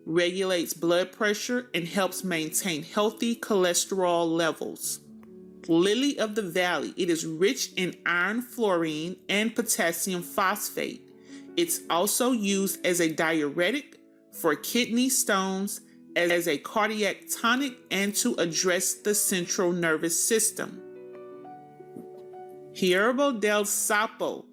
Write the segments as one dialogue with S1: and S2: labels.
S1: regulates blood pressure, and helps maintain healthy cholesterol levels. Lily of the Valley. It is rich in iron, fluorine, and potassium phosphate. It's also used as a diuretic for kidney stones, as a cardiac tonic, and to address the central nervous system. Herbal del Sapo.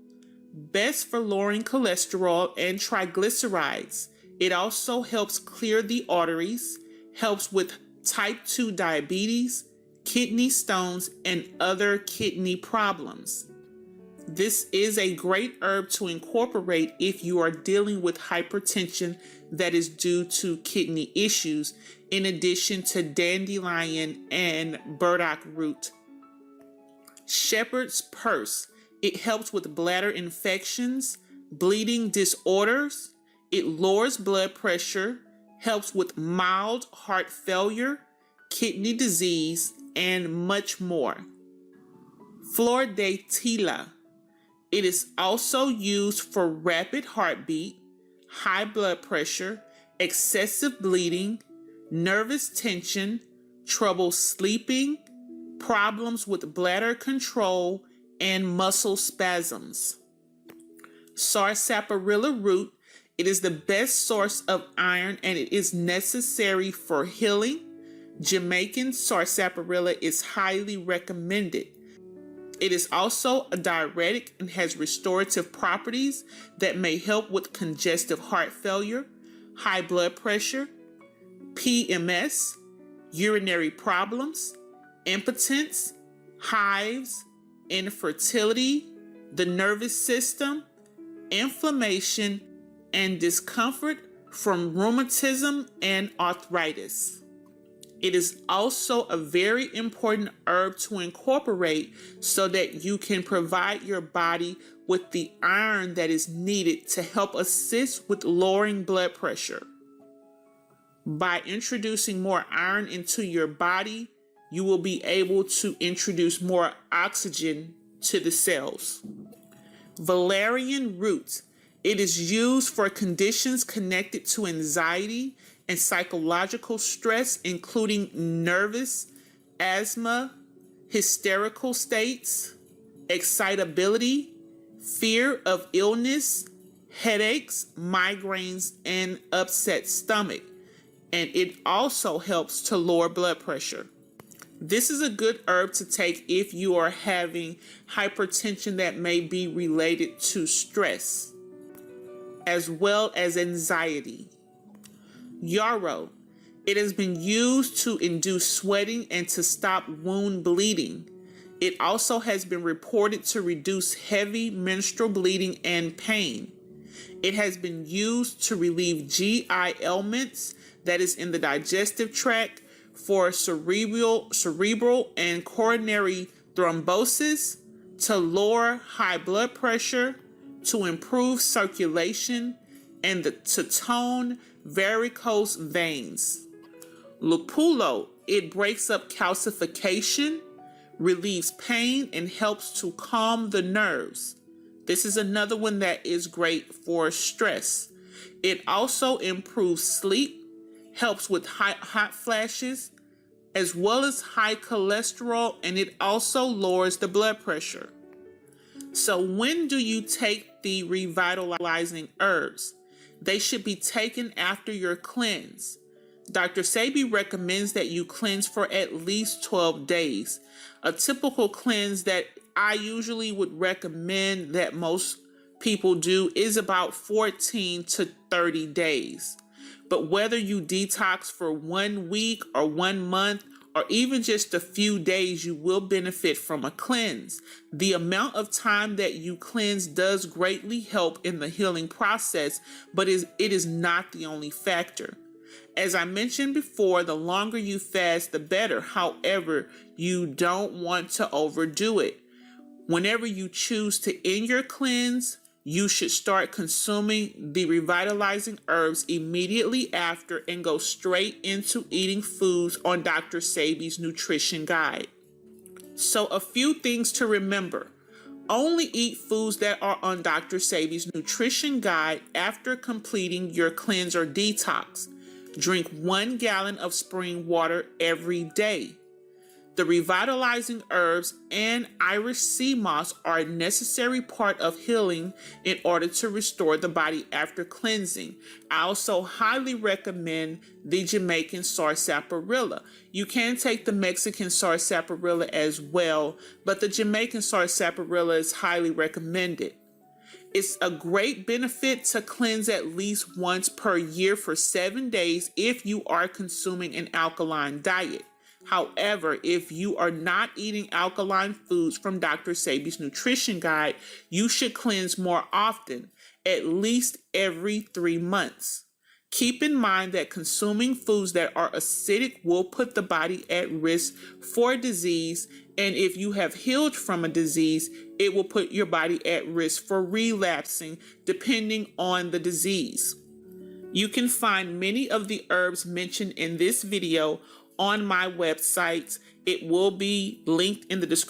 S1: Best for lowering cholesterol and triglycerides. It also helps clear the arteries, helps with type 2 diabetes, kidney stones, and other kidney problems. This is a great herb to incorporate if you are dealing with hypertension that is due to kidney issues, in addition to dandelion and burdock root. Shepherd's purse. It helps with bladder infections, bleeding disorders. It lowers blood pressure, helps with mild heart failure, kidney disease, and much more. Flor de Tila. It is also used for rapid heartbeat, high blood pressure, excessive bleeding, nervous tension, trouble sleeping, problems with bladder control, and muscle spasms. Sarsaparilla root. It is the best source of iron and it is necessary for healing. Jamaican sarsaparilla is highly recommended. It is also a diuretic and has restorative properties that may help with congestive heart failure, high blood pressure, PMS, urinary problems, impotence, hives, infertility, the nervous system, inflammation, and discomfort from rheumatism and arthritis. It is also a very important herb to incorporate so that you can provide your body with the iron that is needed to help assist with lowering blood pressure. By introducing more iron into your body, you will be able to introduce more oxygen to the cells. Valerian root. It is used for conditions connected to anxiety and psychological stress, including nervous, asthma, hysterical states, excitability, fear of illness, headaches, migraines, and upset stomach. And it also helps to lower blood pressure. This is a good herb to take if you are having hypertension that may be related to stress, as well as anxiety. Yarrow. It has been used to induce sweating and to stop wound bleeding. It also has been reported to reduce heavy menstrual bleeding and pain. It has been used to relieve GI ailments, that is in the digestive tract, for cerebral and coronary thrombosis, to lower high blood pressure, to improve circulation, and to tone varicose veins. Lupulo. It breaks up calcification, relieves pain, and helps to calm the nerves. This is another one that is great for stress. It also improves sleep, helps with hot flashes, as well as high cholesterol, and it also lowers the blood pressure. So when do you take the revitalizing herbs? They should be taken after your cleanse. Dr. Sebi recommends that you cleanse for at least 12 days. A typical cleanse that I usually would recommend that most people do is about 14 to 30 days. But whether you detox for 1 week or 1 month or even just a few days, you will benefit from a cleanse. The amount of time that you cleanse does greatly help in the healing process, but it is not the only factor. As I mentioned before, the longer you fast, the better. However, you don't want to overdo it. Whenever you choose to end your cleanse, you should start consuming the revitalizing herbs immediately after and go straight into eating foods on Dr. Sebi's nutrition guide. So a few things to remember. Only eat foods that are on Dr. Sebi's nutrition guide after completing your cleanse or detox. Drink 1 gallon of spring water every day. The revitalizing herbs and Irish sea moss are a necessary part of healing in order to restore the body after cleansing. I also highly recommend the Jamaican Sarsaparilla. You can take the Mexican Sarsaparilla as well, but the Jamaican Sarsaparilla is highly recommended. It's a great benefit to cleanse at least once per year for 7 days if you are consuming an alkaline diet. However, if you are not eating alkaline foods from Dr. Sebi's nutrition guide, you should cleanse more often, at least every 3 months. Keep in mind that consuming foods that are acidic will put the body at risk for disease, and if you have healed from a disease, it will put your body at risk for relapsing depending on the disease. You can find many of the herbs mentioned in this video on my website. It will be linked in the description.